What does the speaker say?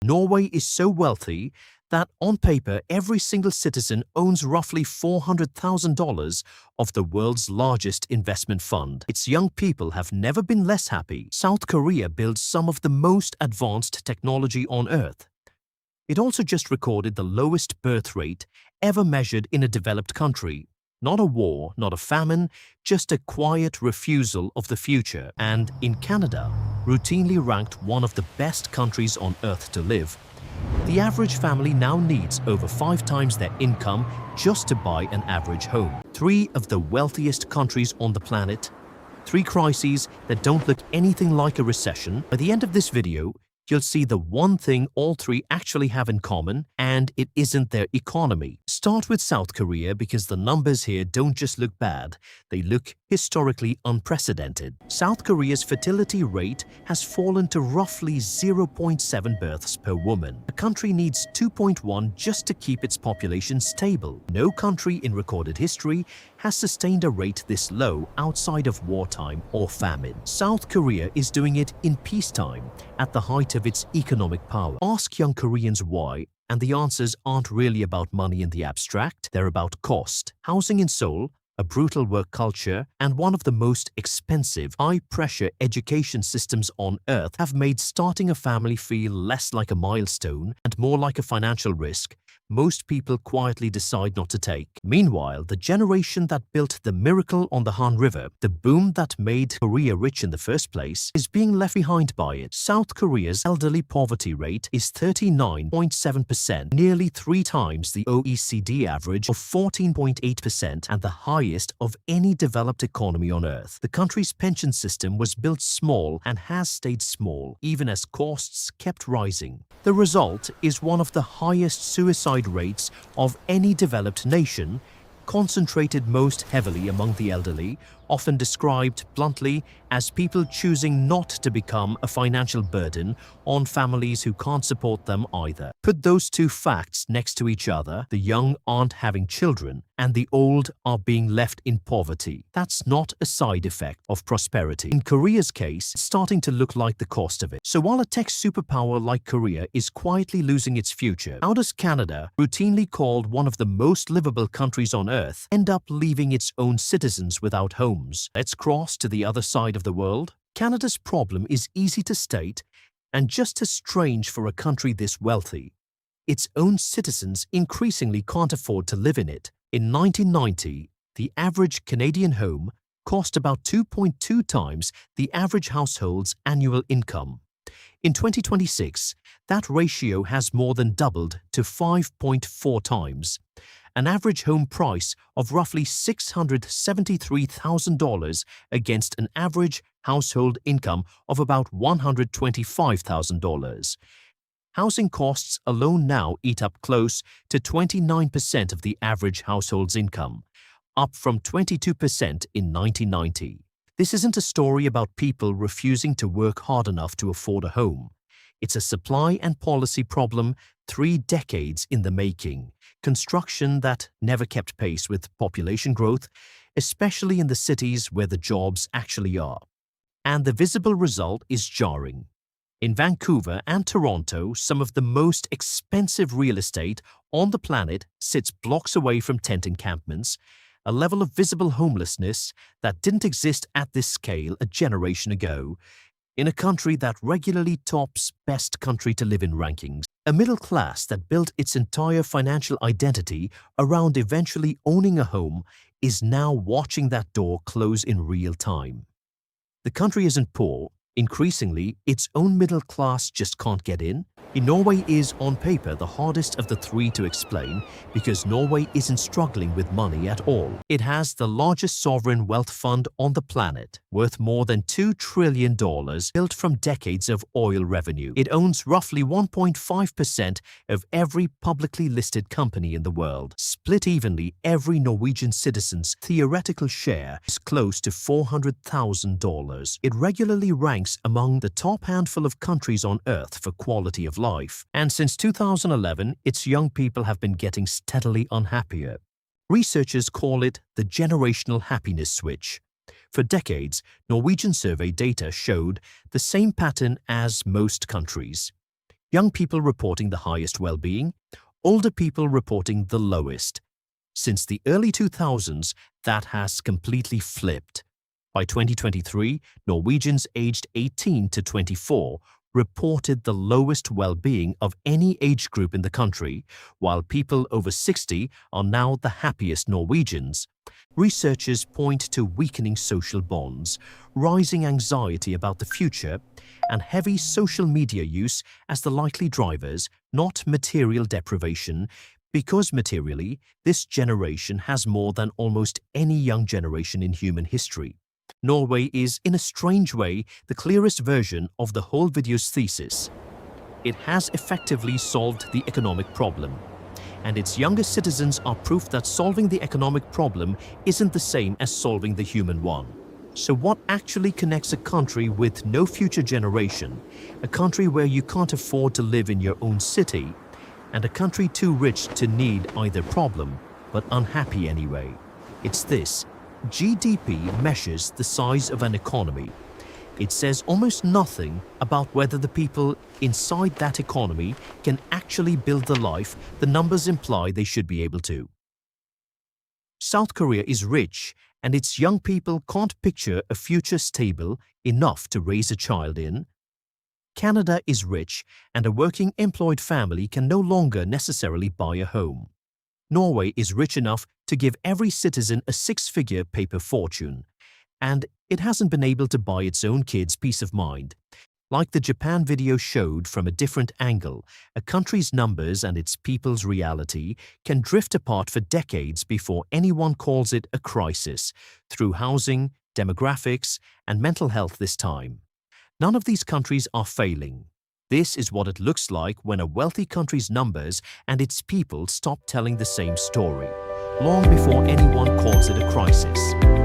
Norway is so wealthy that on paper every single citizen owns roughly $400,000 of the world's largest investment fund. Its young people have never been less happy. South Korea builds some of the most advanced technology on Earth. It also just recorded the lowest birth rate ever measured in a developed country. Not a war, not a famine, just a quiet refusal of the future. And in Canada, routinely ranked one of the best countries on Earth to live, the average family now needs over 5 times their income just to buy an average home. 3 of the wealthiest countries on the planet, 3 crises that don't look anything like a recession. By the end of this video, you'll see the one thing all 3 actually have in common, and it isn't their economy. Start with South Korea because the numbers here don't just look bad, they look historically unprecedented. South Korea's fertility rate has fallen to roughly 0.7 births per woman. The country needs 2.1 just to keep its population stable. No country in recorded history has sustained a rate this low outside of wartime or famine. South Korea is doing it in peacetime, at the height of its economic power. Ask young Koreans why, and the answers aren't really about money in the abstract, they're about cost. Housing in Seoul, a brutal work culture, and one of the most expensive, high-pressure education systems on Earth have made starting a family feel less like a milestone and more like a financial risk most people quietly decide not to take. Meanwhile, the generation that built the miracle on the Han River, the boom that made Korea rich in the first place, is being left behind by it. South Korea's elderly poverty rate is 39.7%, nearly 3 times the OECD average of 14.8% and the highest of any developed economy on Earth. The country's pension system was built small and has stayed small, even as costs kept rising. The result is one of the highest suicide rates of any developed nation, concentrated most heavily among the elderly, often described bluntly as people choosing not to become a financial burden on families who can't support them either. Put those 2 facts next to each other, the young aren't having children and the old are being left in poverty. That's not a side effect of prosperity. In Korea's case, it's starting to look like the cost of it. So while a tech superpower like Korea is quietly losing its future, how does Canada, routinely called one of the most livable countries on Earth, end up leaving its own citizens without homes? Let's cross to the other side of the world. Canada's problem is easy to state and just as strange for a country this wealthy. Its own citizens increasingly can't afford to live in it. In 1990, the average Canadian home cost about 2.2 times the average household's annual income. In 2026, that ratio has more than doubled to 5.4 times. An average home price of roughly $673,000 against an average household income of about $125,000. Housing costs alone now eat up close to 29% of the average household's income, up from 22% in 1990. This isn't a story about people refusing to work hard enough to afford a home. It's a supply and policy problem 3 decades in the making. Construction that never kept pace with population growth, especially in the cities where the jobs actually are. And the visible result is jarring. In Vancouver and Toronto, some of the most expensive real estate on the planet sits blocks away from tent encampments, a level of visible homelessness that didn't exist at this scale a generation ago, in a country that regularly tops best country to live in rankings. A middle class that built its entire financial identity around eventually owning a home is now watching that door close in real time. The country isn't poor. Increasingly, its own middle class just can't get in. Norway is, on paper, the hardest of the 3 to explain because Norway isn't struggling with money at all. It has the largest sovereign wealth fund on the planet, worth more than $2 trillion, built from decades of oil revenue. It owns roughly 1.5% of every publicly listed company in the world. Split evenly, every Norwegian citizen's theoretical share is close to $400,000. It regularly ranks among the top handful of countries on Earth for quality of life, and since 2011, its young people have been getting steadily unhappier. Researchers call it the generational happiness switch. For decades, Norwegian survey data showed the same pattern as most countries. young people reporting the highest well-being, older people reporting the lowest. Since the early 2000s, that has completely flipped. By 2023, Norwegians aged 18 to 24 reported the lowest well-being of any age group in the country, while people over 60 are now the happiest Norwegians. Researchers point to weakening social bonds, rising anxiety about the future, and heavy social media use as the likely drivers, not material deprivation, because materially, this generation has more than almost any young generation in human history. Norway is, in a strange way, the clearest version of the whole video's thesis. It has effectively solved the economic problem, and its youngest citizens are proof that solving the economic problem isn't the same as solving the human one. So what actually connects a country with no future generation, a country where you can't afford to live in your own city, and a country too rich to need either problem, but unhappy anyway? It's this. GDP measures the size of an economy. It says almost nothing about whether the people inside that economy can actually build the life the numbers imply they should be able to. South Korea is rich, and its young people can't picture a future stable enough to raise a child in. Canada is rich, and a working employed family can no longer necessarily buy a home. Norway is rich enough to give every citizen a six-figure paper fortune, and it hasn't been able to buy its own kids peace of mind. Like the Japan video showed from a different angle, a country's numbers and its people's reality can drift apart for decades before anyone calls it a crisis, through housing, demographics, and mental health this time. None of these countries are failing. This is what it looks like when a wealthy country's numbers and its people stop telling the same story, long before anyone calls it a crisis.